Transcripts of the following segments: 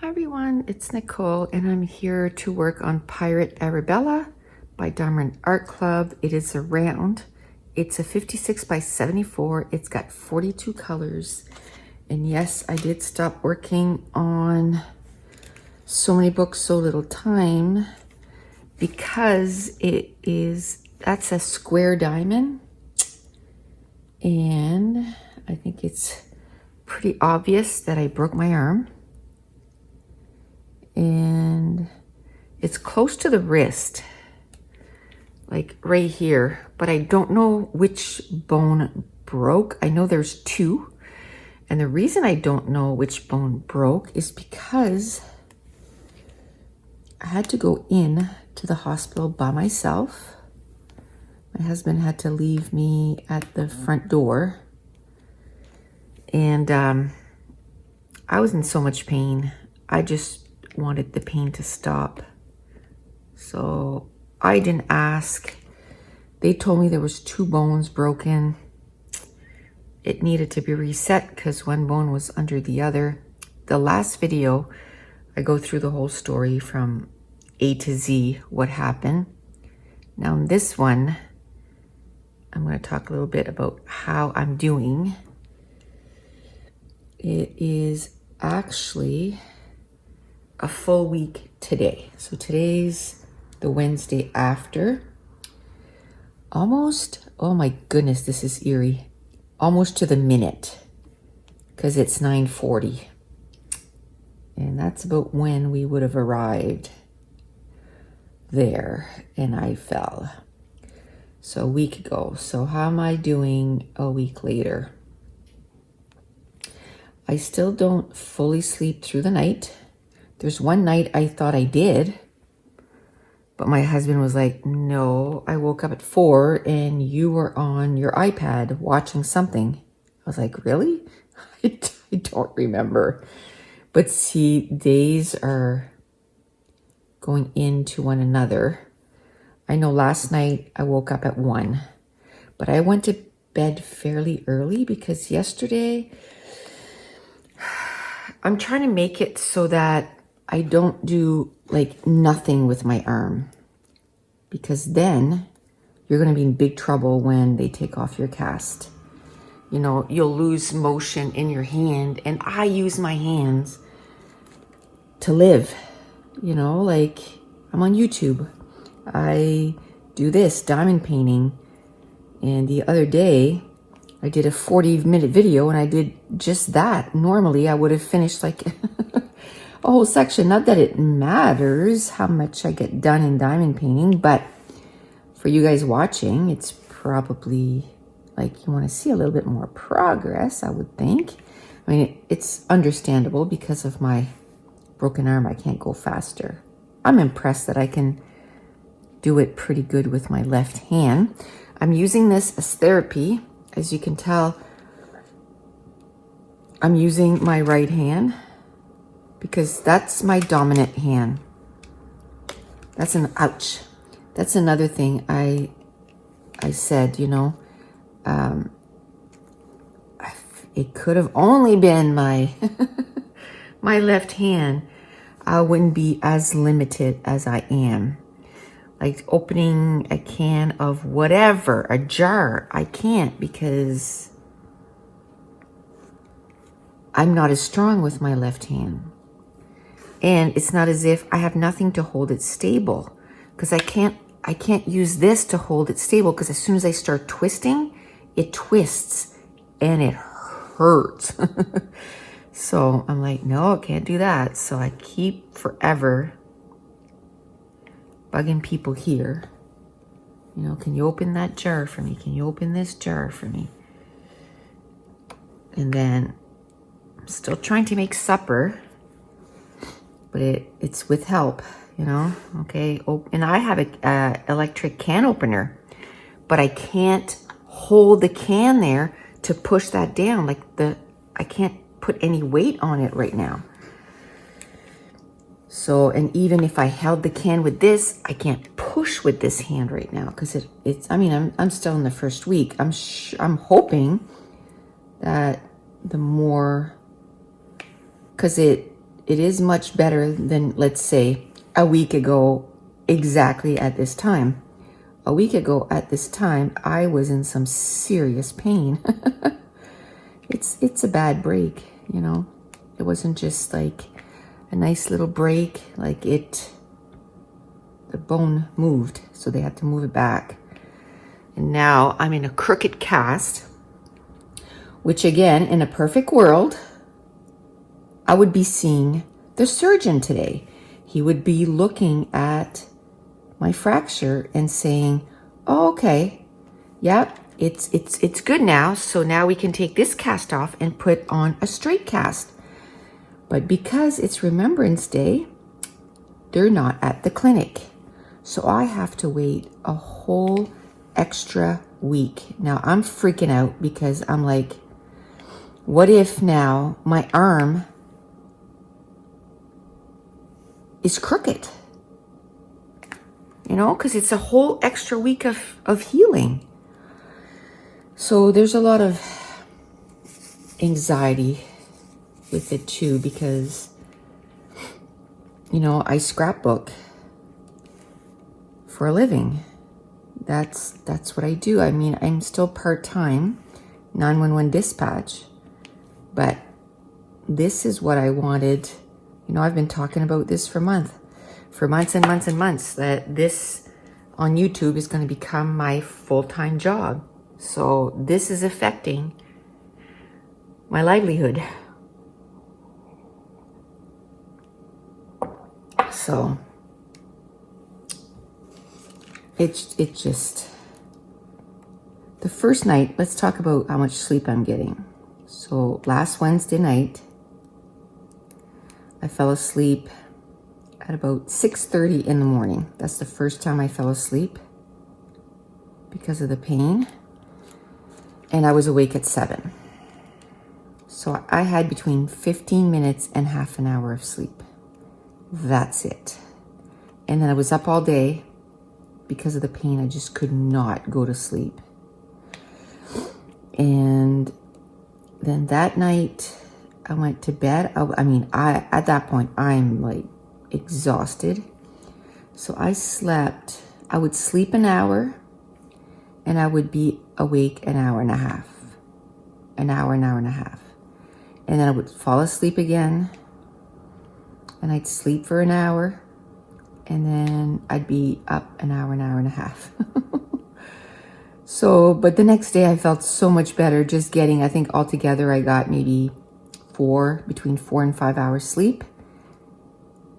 Hi everyone, it's Nicole and I'm here to work on Pirate Arabella by Diamond Art Club. It is a round. It's a 56 by 74. It's got 42 colors. And yes, I did stop working on So Many Books, So Little Time because that's a square diamond. And I think it's pretty obvious that I broke my arm. And it's close to the wrist, like right here, but I don't know which bone broke. I know there's two, and the reason I don't know which bone broke is because I had to go in to the hospital by myself. My husband had to leave me at the front door, and I was in so much pain. I just wanted the pain to stop. So I didn't ask. They told me there was two bones broken. It needed to be reset because one bone was under the other. The last video, I go through the whole story from A to Z, what happened. Now in this one, I'm going to talk a little bit about how I'm doing. It is actually a full week today. So today's the Wednesday after. Almost, oh my goodness, this is eerie. Almost to the minute, because it's 9:40. And that's about when we would have arrived there, and I fell. So a week ago. So how am I doing a week later? I still don't fully sleep through the night. There's one night I thought I did, but my husband was like, no, I woke up at 4 and you were on your iPad watching something. I was like, really? I don't remember. But see, days are going into one another. I know last night I woke up at 1, but I went to bed fairly early because yesterday I'm trying to make it so that I don't do like nothing with my arm, because then you're going to be in big trouble when they take off your cast. You know, you'll lose motion in your hand, and I use my hands to live. You know, like I'm on YouTube. I do this diamond painting, and the other day I did a 40-minute video and I did just that. Normally I would have finished like a whole section. Not that it matters how much I get done in diamond painting, but for you guys watching, it's probably like you want to see a little bit more progress, I would think. I mean, it's understandable because of my broken arm. I can't go faster. I'm impressed that I can do it pretty good with my left hand. I'm using this as therapy. As you can tell, I'm using my right hand because that's my dominant hand. That's an ouch. That's another thing I said, you know, it could have only been my my left hand. I wouldn't be as limited as I am. Like opening a can of whatever, a jar, I can't because I'm not as strong with my left hand. And it's not as if I have nothing to hold it stable, because I can't use this to hold it stable, because as soon as I start twisting, it twists and it hurts. So I'm like, no, I can't do that. So I keep forever bugging people here. You know, can you open that jar for me? Can you open this jar for me? And then I'm still trying to make supper, but it's with help, you know? Okay, and I have a electric can opener, but I can't hold the can there to push that down. Like I can't put any weight on it right now. So, and even if I held the can with this, I can't push with this hand right now because it's, I mean, I'm still in the first week. I'm hoping that the more, because it is much better than, let's say, a week ago, exactly at this time. A week ago at this time, I was in some serious pain. It's a bad break, you know. It wasn't just like a nice little break, like the bone moved, so they had to move it back. And now I'm in a crooked cast, which again, in a perfect world, I would be seeing the surgeon today. He would be looking at my fracture and saying, oh, okay, yep, it's good now. So now we can take this cast off and put on a straight cast. But because it's Remembrance Day, they're not at the clinic. So I have to wait a whole extra week. Now I'm freaking out because I'm like, what if now my arm is crooked? You know, because it's a whole extra week of healing. So there's a lot of anxiety with it too, because, you know, I scrapbook for a living. That's what I do. I mean, I'm still part-time 911 dispatch, but this is what I wanted. You know, I've been talking about this for months and months and months, that this on YouTube is going to become my full-time job. So this is affecting my livelihood. So it's just the first night. Let's talk about how much sleep I'm getting. So last Wednesday night, I fell asleep at about 6:30 in the morning. That's the first time I fell asleep because of the pain. And I was awake at 7. So I had between 15 minutes and half an hour of sleep. That's it. And then I was up all day because of the pain. I just could not go to sleep. And then that night I went to bed. I at that point, I'm like exhausted. So I slept. I would sleep an hour and I would be awake an hour and a half. An hour and a half. And then I would fall asleep again. And I'd sleep for an hour. And then I'd be up an hour and a half. So, but the next day I felt so much better just getting, I think altogether I got maybe between 4 and 5 hours sleep.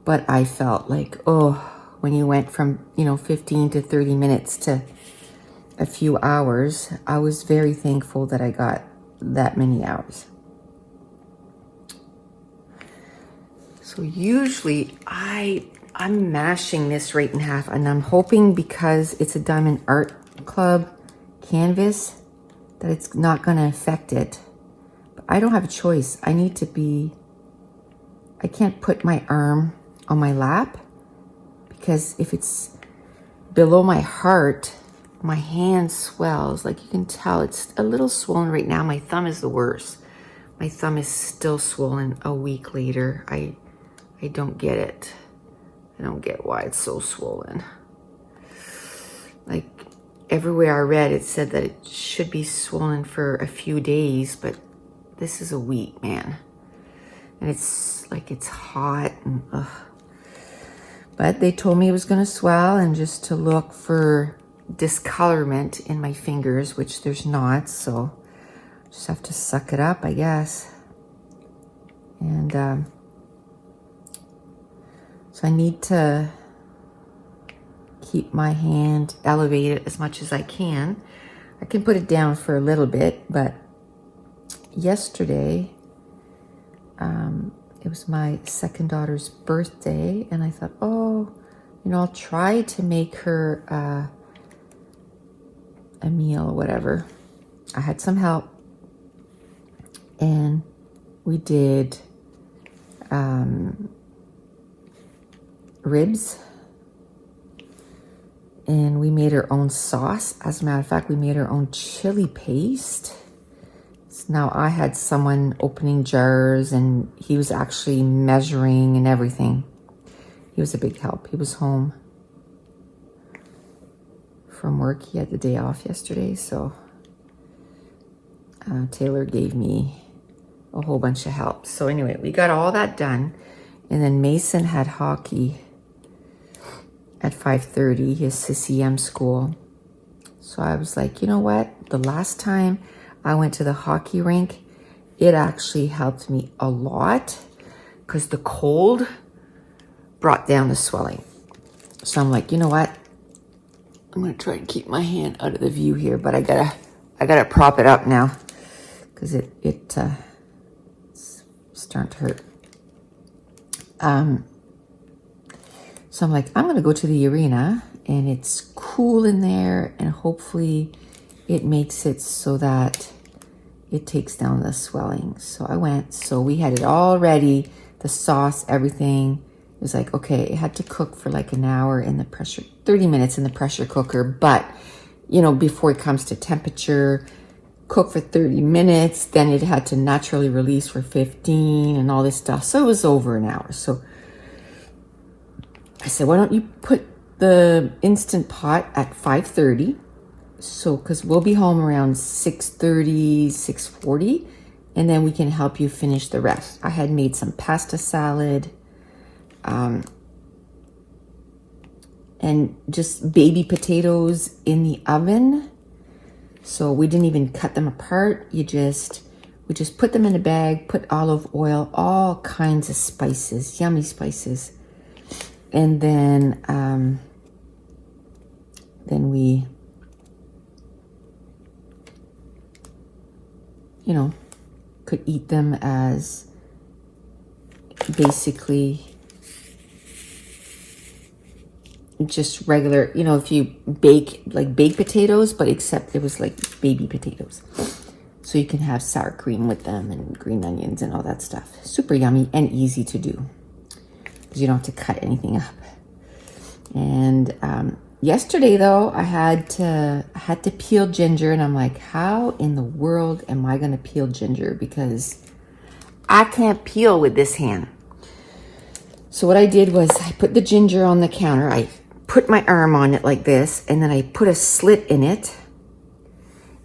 But I felt like, oh, when you went from, 15 to 30 minutes to a few hours, I was very thankful that I got that many hours. So usually I'm mashing this right in half, and I'm hoping because it's a Diamond Art Club canvas that it's not going to affect it. But I don't have a choice. I can't put my arm on my lap, because if it's below my heart, my hand swells. Like you can tell, it's a little swollen right now. My thumb is the worst. My thumb is still swollen a week later. I don't get it. I don't get why it's so swollen. Like everywhere I read, it said that it should be swollen for a few days, but this is a week, man. And it's like it's hot and ugh. But they told me it was going to swell, and just to look for discolorment in my fingers, which there's not, so just have to suck it up, I guess. And so I need to keep my hand elevated as much as I can. I can put it down for a little bit, but yesterday it was my second daughter's birthday, and I thought, oh, I'll try to make her a meal or whatever. I had some help, and we did ribs, and we made our own sauce. As a matter of fact, we made our own chili paste. So now I had someone opening jars, and he was actually measuring and everything. He was a big help. He was home from work. He had the day off yesterday, so Taylor gave me a whole bunch of help. So anyway, we got all that done, and then Mason had hockey at 5:30, his CCM school. So I was like, you know what? The last time I went to the hockey rink, it actually helped me a lot because the cold brought down the swelling. So I'm like, you know what? I'm gonna try and keep my hand out of the view here, but I gotta prop it up now because it's starting to hurt. So I'm like, I'm gonna go to the arena, and it's cool in there, and hopefully it makes it so that it takes down the swelling. So I went. So we had it all ready, the sauce, everything. It was like, okay, it had to cook for like an hour in the 30 minutes in the pressure cooker. But, you know, before it comes to temperature, cook for 30 minutes. Then it had to naturally release for 15 and all this stuff. So it was over an hour. So I said, why don't you put the Instant Pot at 5:30? So, because we'll be home around 6:30, 6:40, and then we can help you finish the rest. I had made some pasta salad, and just baby potatoes in the oven. So we didn't even cut them apart. We just put them in a bag, put olive oil, all kinds of spices, yummy spices. And then we, you know, could eat them as basically just regular, you know, if you bake, like baked potatoes, but except it was like baby potatoes. So you can have sour cream with them and green onions and all that stuff. Super yummy and easy to do because you don't have to cut anything up. And yesterday though, I had to peel ginger, and I'm like, how in the world am I going to peel ginger? Because I can't peel with this hand. So what I did was I put the ginger on the counter. I put my arm on it like this, and then I put a slit in it.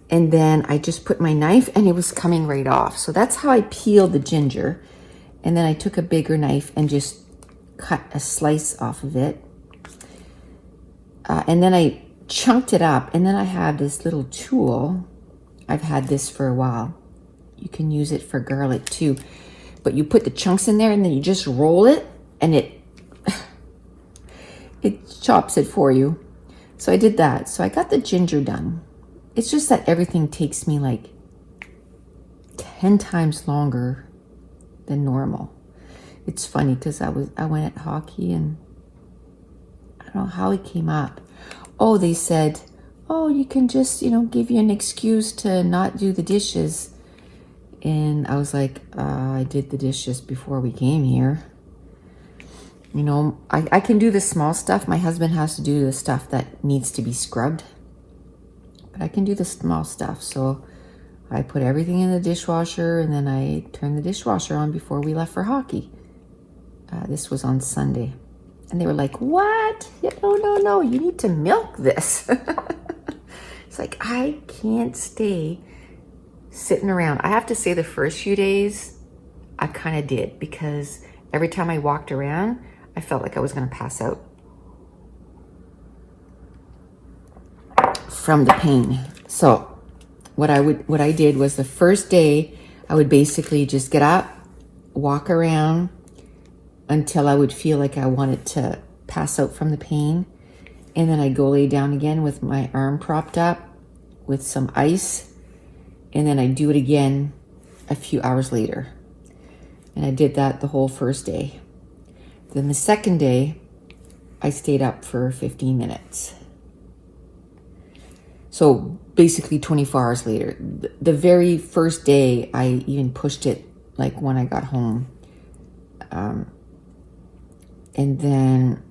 And then I just put my knife, and it was coming right off. So that's how I peeled the ginger. And then I took a bigger knife and just cut a slice off of it. And then I chunked it up. And then I have this little tool. I've had this for a while. You can use it for garlic too. But you put the chunks in there, and then you just roll it, and it chops it for you. So I did that. So I got the ginger done. It's just that everything takes me like 10 times longer than normal. It's funny because I went at hockey, and I don't know how it came up. Oh, they said, oh, you can just, you know, give you an excuse to not do the dishes. And I was like, I did the dishes before we came here. You know, I can do the small stuff. My husband has to do the stuff that needs to be scrubbed. But I can do the small stuff. So I put everything in the dishwasher, and then I turned the dishwasher on before we left for hockey. This was on Sunday. And they were like, what? Yeah, no, you need to milk this. It's like, I can't stay sitting around. I have to say the first few days, I kind of did, because every time I walked around, I felt like I was going to pass out from the pain. So what I did was the first day, I would basically just get up, walk around until I would feel like I wanted to pass out from the pain. And then I'd go lay down again with my arm propped up with some ice. And then I'd do it again a few hours later. And I did that the whole first day. Then the second day, I stayed up for 15 minutes. So basically 24 hours later. The very first day, I even pushed it like when I got home. And then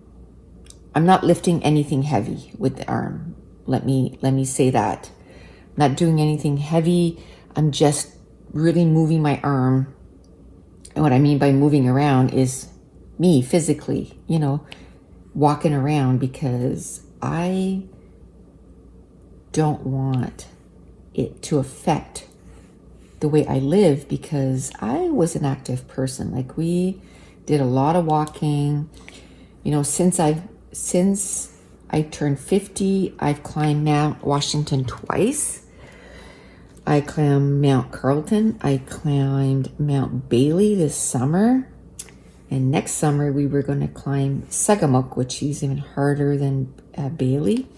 I'm not lifting anything heavy with the arm. Let me say that. I'm not doing anything heavy. I'm just really moving my arm. And what I mean by moving around is me physically, you know, walking around, because I don't want it to affect the way I live, because I was an active person. Like, we did a lot of walking, you know, since I turned 50, I've climbed Mount Washington twice. I climbed Mount Carlton. I climbed Mount Bailey this summer. And next summer we were going to climb Segamook, which is even harder than Bailey.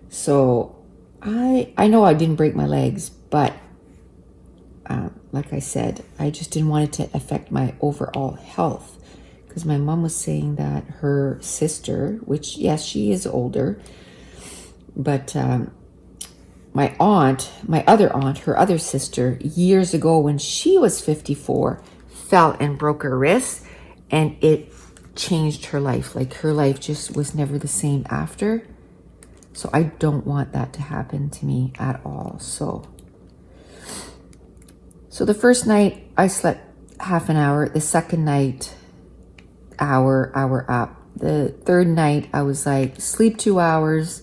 So I know I didn't break my legs, but like I said, I just didn't want it to affect my overall health, because my mom was saying that her sister, which, yes, she is older, but my other aunt, her other sister, years ago when she was 54, fell and broke her wrist, and it changed her life. Like, her life just was never the same after. So I don't want that to happen to me at all. So the first night I slept half an hour. The second night, hour up. The third night I was like, sleep 2 hours,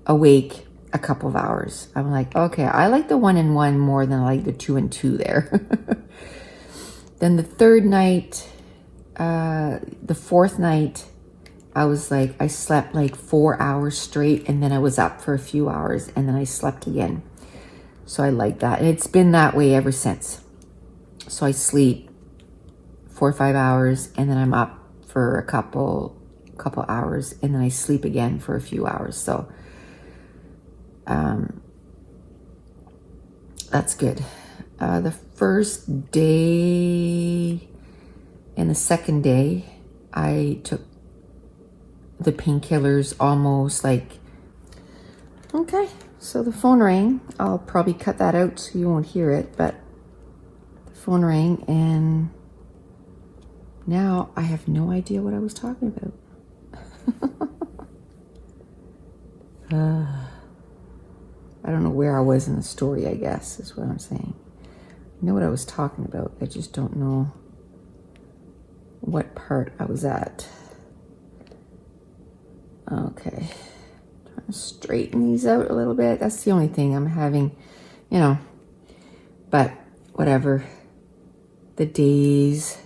awake a couple of hours. I'm like, okay, I like the 1 and 1 more than I like the 2 and 2 there. Then the third night, the fourth night, I was like, I slept like 4 hours straight, and then I was up for a few hours, and then I slept again. So I like that. And it's been that way ever since. So I sleep 4 or 5 hours, and then I'm up for a couple hours, and then I sleep again for a few hours. So that's good. The first day and the second day, I took the painkillers almost like, okay, so the phone rang. I'll probably cut that out so you won't hear it, but the phone rang, and now I have no idea what I was talking about. I don't know where I was in the story, I guess, is what I'm saying. I know what I was talking about. I just don't know what part I was at. Okay. Trying to straighten these out a little bit. That's the only thing I'm having, you know. But whatever. The days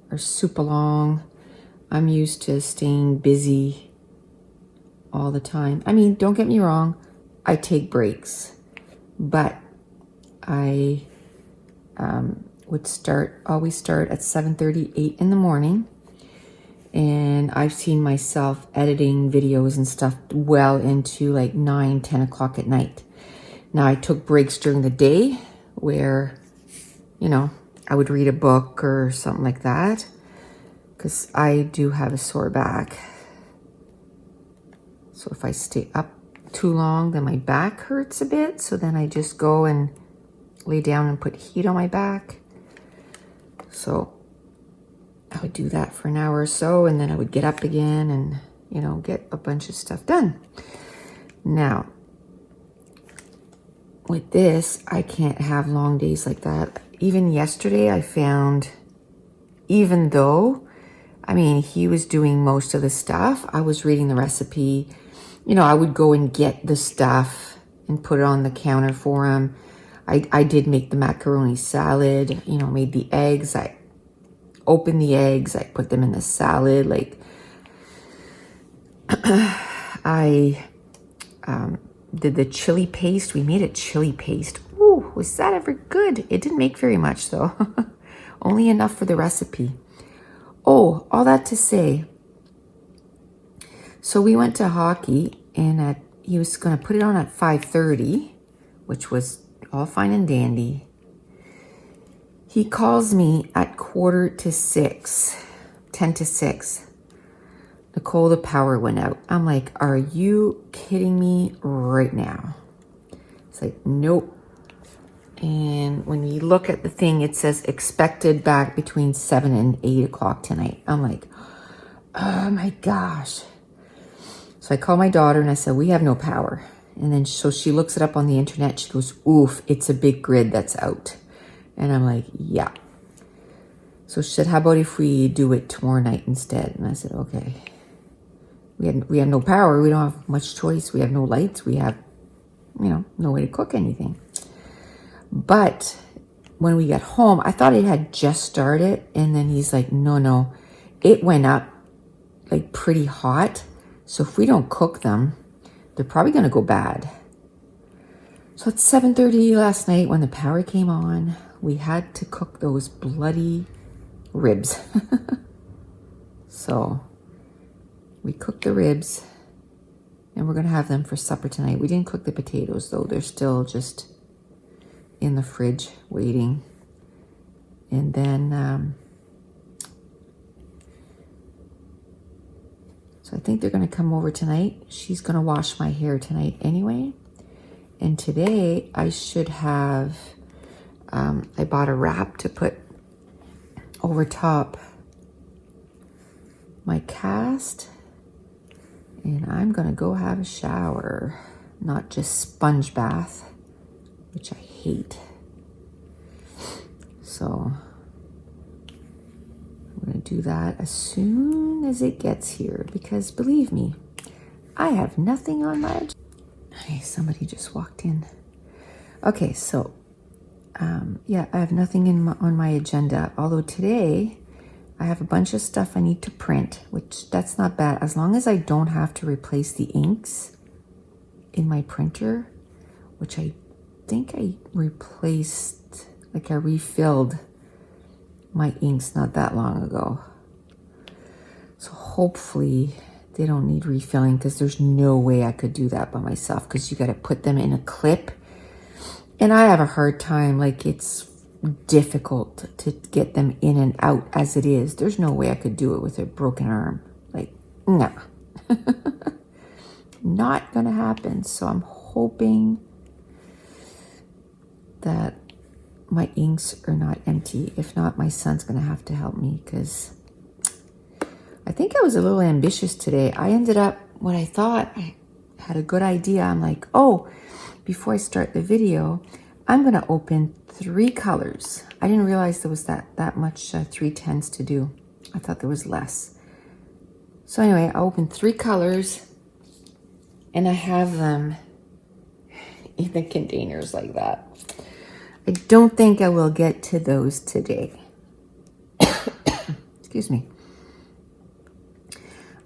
are super long. I'm used to staying busy all the time. I mean, don't get me wrong. I take breaks. But I would always start at 7:30, 8 in the morning. And I've seen myself editing videos and stuff well into like 9, 10 o'clock at night. Now, I took breaks during the day where, you know, I would read a book or something like that, because I do have a sore back. So if I stay up too long, then my back hurts a bit. So then I just go and lay down and put heat on my back. So I would do that for an hour or so, and then I would get up again and, you know, get a bunch of stuff done. Now, with this, I can't have long days like that. Even yesterday, I found, even though, I mean, he was doing most of the stuff, I was reading the recipe. You know, I would go and get the stuff and put it on the counter for him. I did make the macaroni salad, you know, made the eggs. I opened the eggs. I put them in the salad. Like, I did the chili paste. We made a chili paste. Ooh, was that ever good? It didn't make very much, though. Only enough for the recipe. Oh, all that to say, so we went to hockey, and he was going to put it on at 5:30, which was all fine and dandy. He calls me at 5:45, 10 to 6. Nicole, the power went out. I'm like, are you kidding me right now? It's like, nope. And when you look at the thing, it says expected back between 7 and 8 o'clock tonight. I'm like, oh my gosh. So I call my daughter and I said, we have no power. And then so she looks it up on the internet. She goes, oof, it's a big grid that's out. And I'm like, yeah. So she said, how about if we do it tomorrow night instead? And I said, okay. We have no power. We don't have much choice. We have no lights. We have, no way to cook anything. But when we got home, I thought it had just started. And then he's like, no, it went up like pretty hot. So if we don't cook them, they're probably going to go bad. So at 7:30 last night when the power came on, we had to cook those bloody ribs. So we cooked the ribs and we're going to have them for supper tonight. We didn't cook the potatoes though. They're still just in the fridge waiting. And then, so I think they're going to come over tonight. She's going to wash my hair tonight anyway. And today I should have, I bought a wrap to put over top my cast. And I'm going to go have a shower, not just sponge bath, which I hate. So I'm going to do that as soon as it gets here, because believe me, I have nothing on my agenda. Hey, somebody just walked in. Okay, so yeah, I have nothing on my agenda, although today I have a bunch of stuff I need to print, which that's not bad, as long as I don't have to replace the inks in my printer, which I think I replaced, like I refilled my inks not that long ago. So hopefully they don't need refilling, because there's no way I could do that by myself, because you got to put them in a clip. And I have a hard time, like it's difficult to get them in and out as it is. There's no way I could do it with a broken arm. Like, no. Not gonna happen. So I'm hoping that my inks are not empty. If not, my son's gonna have to help me, because I think I was a little ambitious today. I ended up, what I thought I had a good idea. I'm like, oh, before I start the video, I'm gonna open 3 colors. I didn't realize there was that much 310s to do. I thought there was less. So anyway, I opened 3 colors and I have them in the containers like that. I don't think I will get to those today. Excuse me.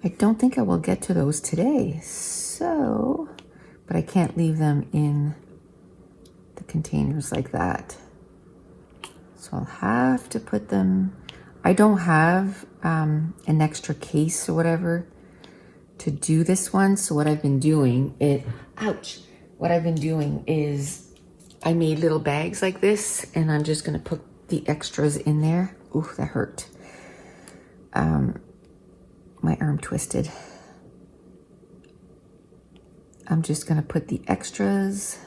I don't think I will get to those today. So, but I can't leave them in the containers like that. So I'll have to put them, I don't have an extra case or whatever to do this one. So what I've been doing what I've been doing is I made little bags like this, and I'm just gonna put the extras in there. Ooh, that hurt. My arm twisted. I'm just gonna put the extras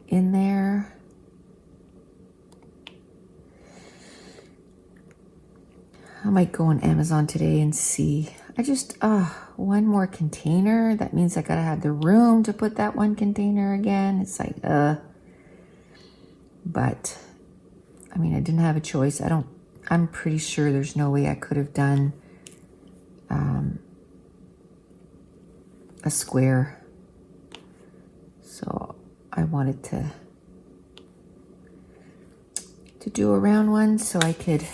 in there. I might go on Amazon today and see. I just, one more container. That means I gotta have the room to put that one container again. It's like, but I mean, I didn't have a choice. I'm pretty sure there's no way I could have done a square. So I wanted to do a round one so I could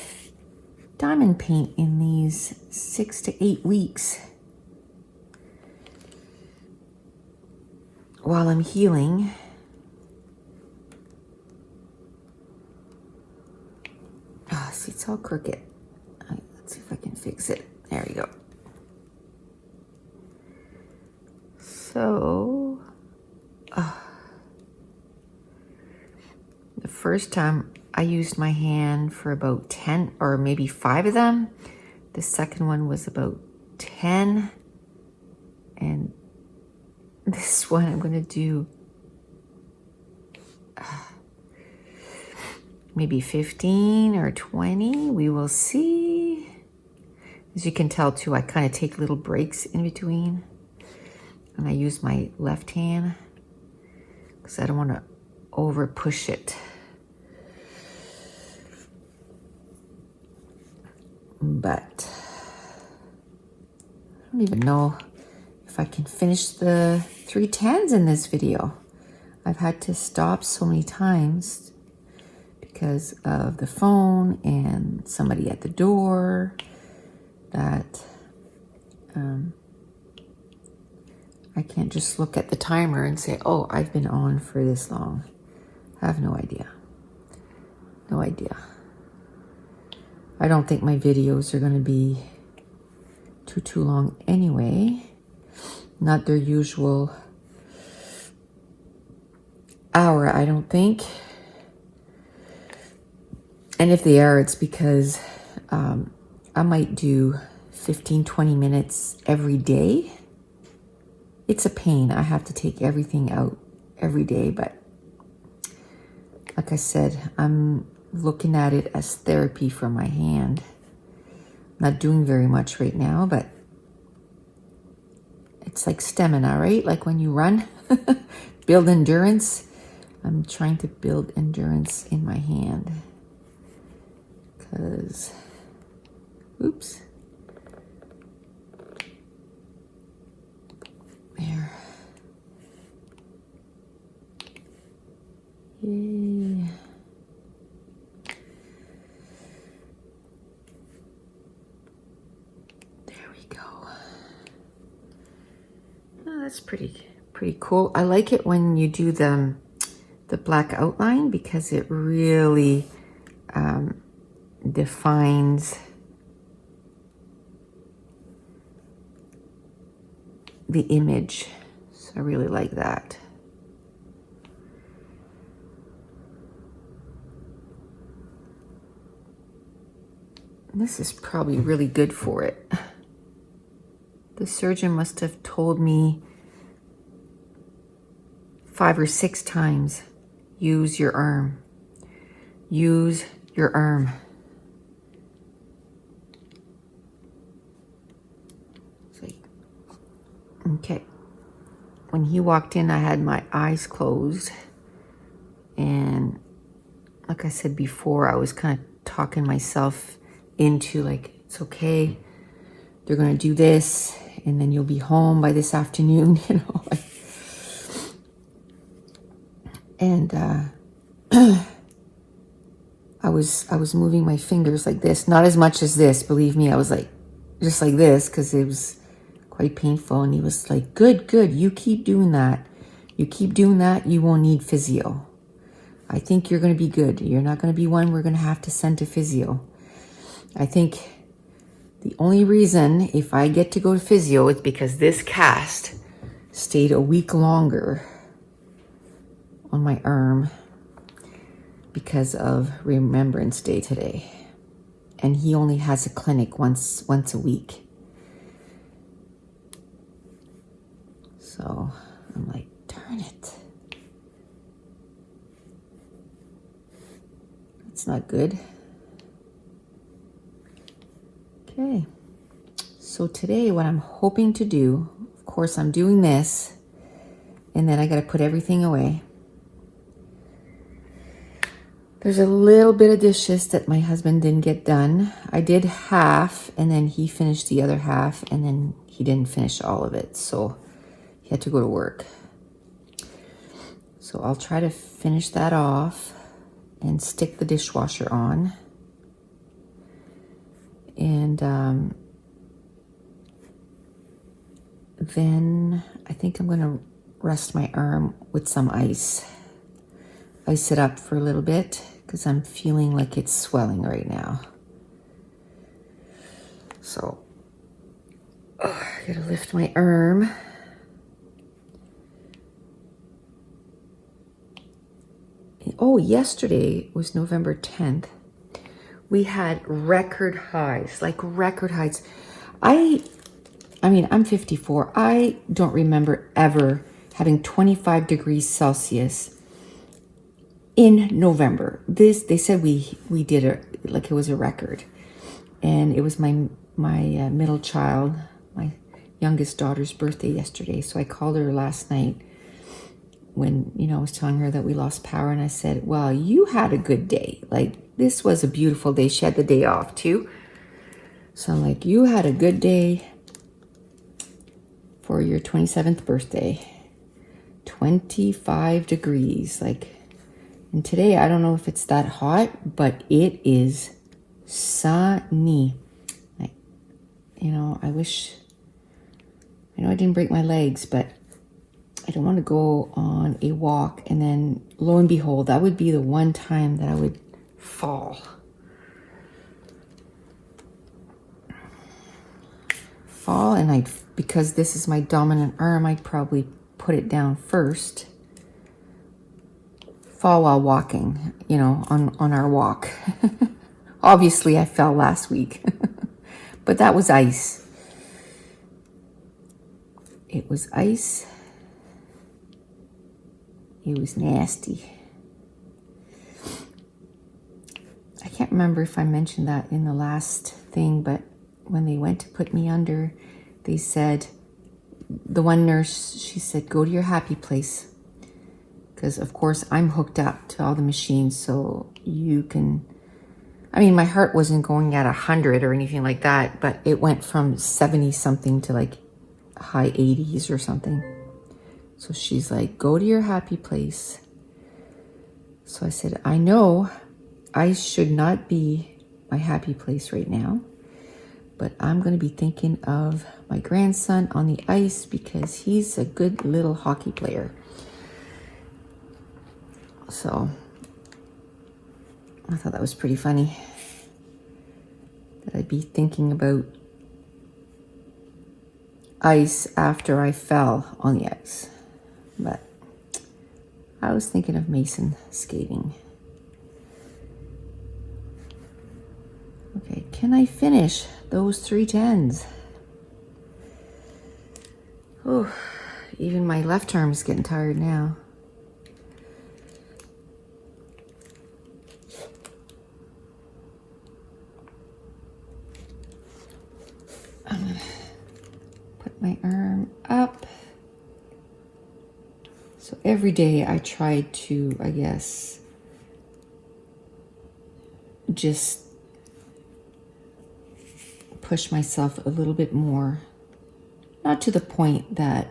diamond paint in these 6 to 8 weeks while I'm healing. Oh, see, it's all crooked. Let's see if I can fix it. There we go. So, the first time I used my hand for about 10 or maybe 5 of them. The second one was about 10. And this one I'm going to do maybe 15 or 20. We will see. As you can tell too, I kind of take little breaks in between. And I use my left hand because I don't want to over push it. But I don't even know if I can finish the 310s in this video. I've had to stop so many times because of the phone and somebody at the door that I can't just look at the timer and say, oh, I've been on for this long. I have no idea. No idea. I don't think my videos are going to be too long anyway. Not their usual hour, I don't think. And if they are, it's because I might do 15-20 minutes every day. It's a pain. I have to take everything out every day, but like I said, I'm looking at it as therapy for my hand. Not doing very much right now, but it's like stamina, right? Like when you run, build endurance. I'm trying to build endurance in my hand because, oops. There. Yay. There we go. Oh, that's pretty cool. I like it when you do the black outline because it really defines the image. So I really like that. This is probably really good for it. The surgeon must have told me 5 or 6 times, use your arm. Use your arm. Okay. When he walked in, I had my eyes closed. And like I said before, I was kind of talking myself into like, it's okay. They're going to do this. And then you'll be home by this afternoon, you know. And I was moving my fingers like this. Not as much as this, believe me. I was like, just like this, because it was quite painful. And he was like, good, you keep doing that. You keep doing that, you won't need physio. I think you're going to be good. You're not going to be one we're going to have to send to physio. I think the only reason if I get to go to physio is because this cast stayed a week longer on my arm because of Remembrance Day today. And he only has a clinic once a week. So I'm like, darn it. That's not good. Okay. So today what I'm hoping to do, of course I'm doing this, and then I got to put everything away. There's a little bit of dishes that my husband didn't get done. I did half, and then he finished the other half, and then he didn't finish all of it. So he had to go to work. So I'll try to finish that off and stick the dishwasher on. And then I think I'm going to rest my arm with some ice. Ice it up for a little bit because I'm feeling like it's swelling right now. So I gotta lift my arm. Oh, yesterday was November 10th. We had record highs, like record highs. I mean, I'm 54. I don't remember ever having 25 degrees Celsius in November. They said we did it like it was a record. And it was my middle child, my youngest daughter's birthday yesterday. So I called her last night when, I was telling her that we lost power, and I said, well, you had a good day. Like, this was a beautiful day. She had the day off too. So I'm like, you had a good day for your 27th birthday. 25 degrees. Like, and today, I don't know if it's that hot, but it is sunny. Like, you know, I know I didn't break my legs, but I don't want to go on a walk and then lo and behold, that would be the one time that I would fall. And because this is my dominant arm, I'd probably put it down first. Fall while walking, you know, on our walk. Obviously, I fell last week, but that was ice. It was ice. It was nasty. I can't remember if I mentioned that in the last thing, but when they went to put me under, they said, the one nurse, she said, go to your happy place. Because, of course, I'm hooked up to all the machines, so you can... I mean, my heart wasn't going at 100 or anything like that, but it went from 70-something to, like, high 80s or something. So she's like, go to your happy place. So I said, I know I should not be my happy place right now, but I'm going to be thinking of my grandson on the ice because he's a good little hockey player. So I thought that was pretty funny that I'd be thinking about ice after I fell on the ice. But I was thinking of Mason skating. Okay, can I finish those 3 10s? Oh, even my left arm is getting tired now. I'm gonna put my arm up. So every day I try to, I guess, just push myself a little bit more. Not to the point that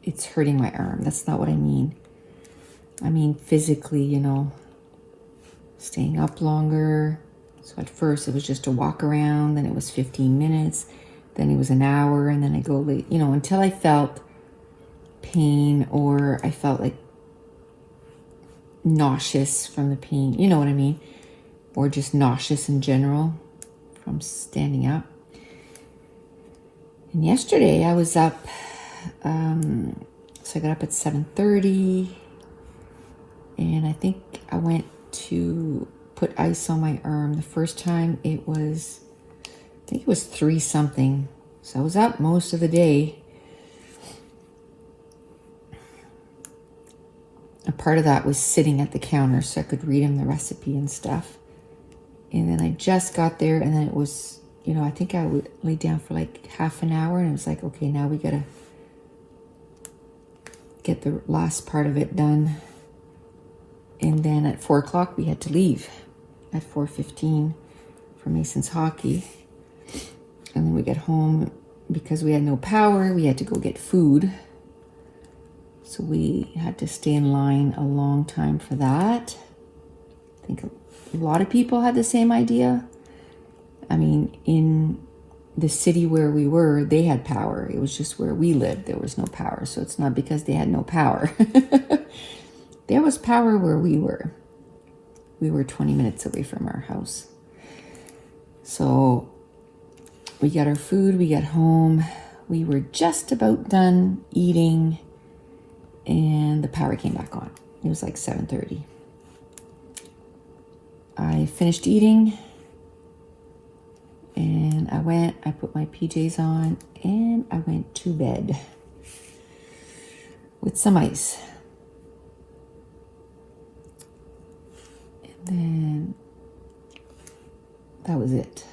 it's hurting my arm. That's not what I mean. I mean physically, you know, staying up longer. So at first it was just a walk around, then it was 15 minutes, then it was an hour, and then I go late, you know, until I felt pain or I felt like nauseous from the pain, you know what I mean? Or just nauseous in general from standing up. And yesterday I was up, so I got up at 7:30, and I think I went to put ice on my arm. The first time I think it was 3 something. So I was up most of the day. A part of that was sitting at the counter so I could read him the recipe and stuff. And then I just got there, and then it was, you know, I think I would lay down for like half an hour, and it was like, okay, now we gotta get the last part of it done. And then at 4 o'clock we had to leave at 4:15 for Mason's hockey. And then we get home because we had no power. We had to go get food. So we had to stay in line a long time for that. I think a lot of people had the same idea. I mean, in the city where we were, they had power. It was just where we lived, there was no power. So it's not because they had no power. There was power where we were. We were 20 minutes away from our house. So we got our food, we got home. We were just about done eating, and the power came back on. It was like 7:30. I finished eating, and I put my PJs on, and I went to bed with some ice. And then that was it.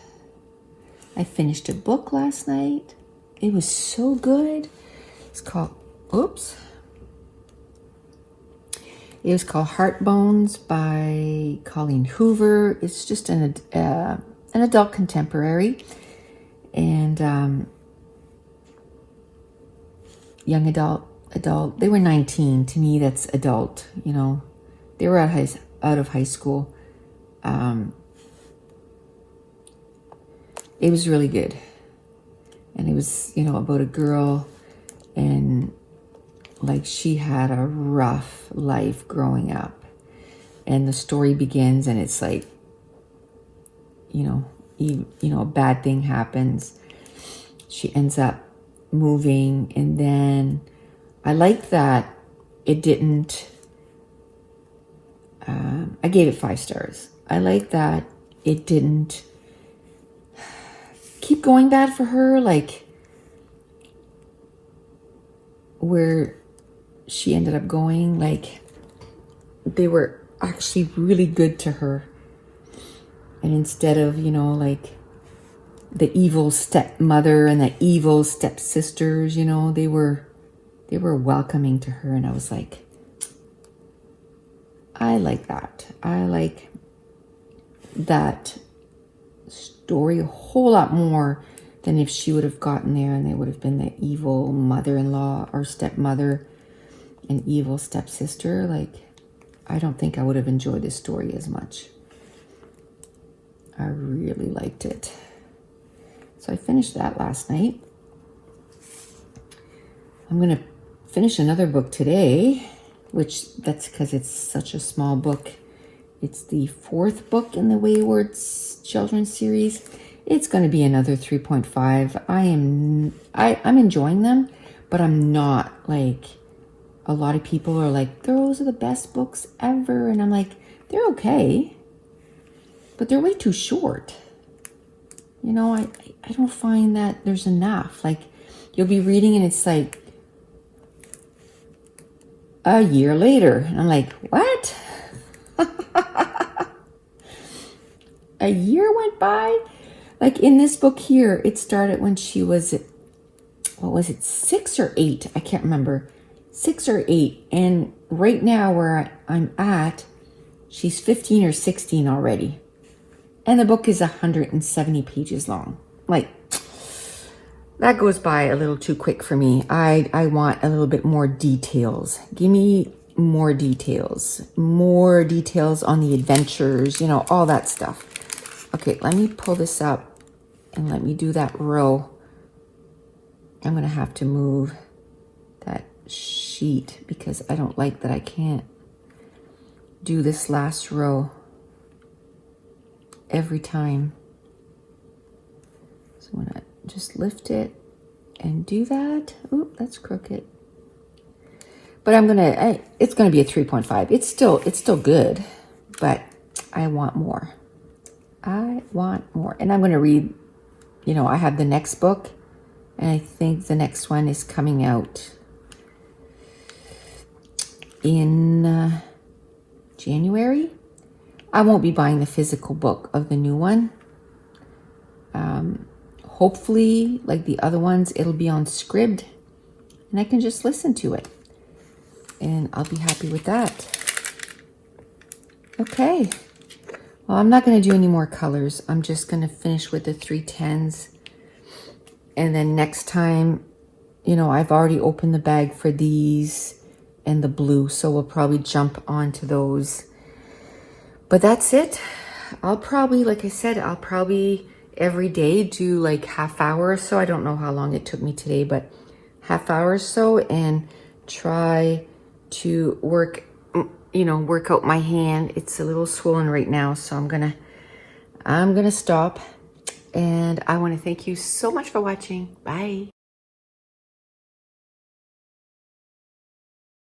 I finished a book last night. It was so good. It was called Heart Bones by Colleen Hoover. It's just an adult contemporary. and young adult. They were 19. To me, that's adult. You know, they were out of high school. It was really good, and it was, you know, about a girl, and like she had a rough life growing up, and the story begins, and it's like, you know, a bad thing happens. She ends up moving, and then I like that it didn't, I gave it 5 stars. I like that it didn't keep going bad for her, like where she ended up going. Like, they were actually really good to her. And instead of, you know, like the evil stepmother and the evil stepsisters, you know, they were welcoming to her. And I was like, I like that. I like that story a whole lot more than if she would have gotten there and they would have been the evil mother-in-law or stepmother and evil stepsister. Like, I don't think I would have enjoyed this story as much. I really liked it. So I finished that last night. I'm going to finish another book today, which that's because it's such a small book. It's the 4th book in the Wayward Children's series. It's going to be another 3.5. I'm enjoying them, but I'm not like, a lot of people are like, those are the best books ever. And I'm like, they're okay, but they're way too short. You know, I don't find that there's enough. Like, you'll be reading and it's like a year later. And I'm like, what? A year went by? Like in this book here, it started when she was, what was it, 6 or 8? I can't remember. 6 or 8. And right now where I'm at, she's 15 or 16 already. And the book is 170 pages long. Like, that goes by a little too quick for me. I want a little bit more details. Give me more details on the adventures, you know, all that stuff. Okay, let me pull this up and let me do that row. I'm going to have to move that sheet because I don't like that I can't do this last row every time. So I'm going to just lift it and do that. Oop, that's crooked. But it's going to be a 3.5. It's still good, but I want more. I want more. And I'm going to read, you know, I have the next book, and I think the next one is coming out in January. I won't be buying the physical book of the new one. Hopefully, like the other ones, it'll be on Scribd, and I can just listen to it. And I'll be happy with that. Okay. Well, I'm not going to do any more colors. I'm just going to finish with the 310s. And then next time, you know, I've already opened the bag for these and the blue, so we'll probably jump onto those. But that's it. I'll probably, like I said, every day do like half hour or so. I don't know how long it took me today, but half hour or so, and try to work out my hand. It's a little swollen right now, so I'm gonna stop. And I want to thank you so much for watching. Bye.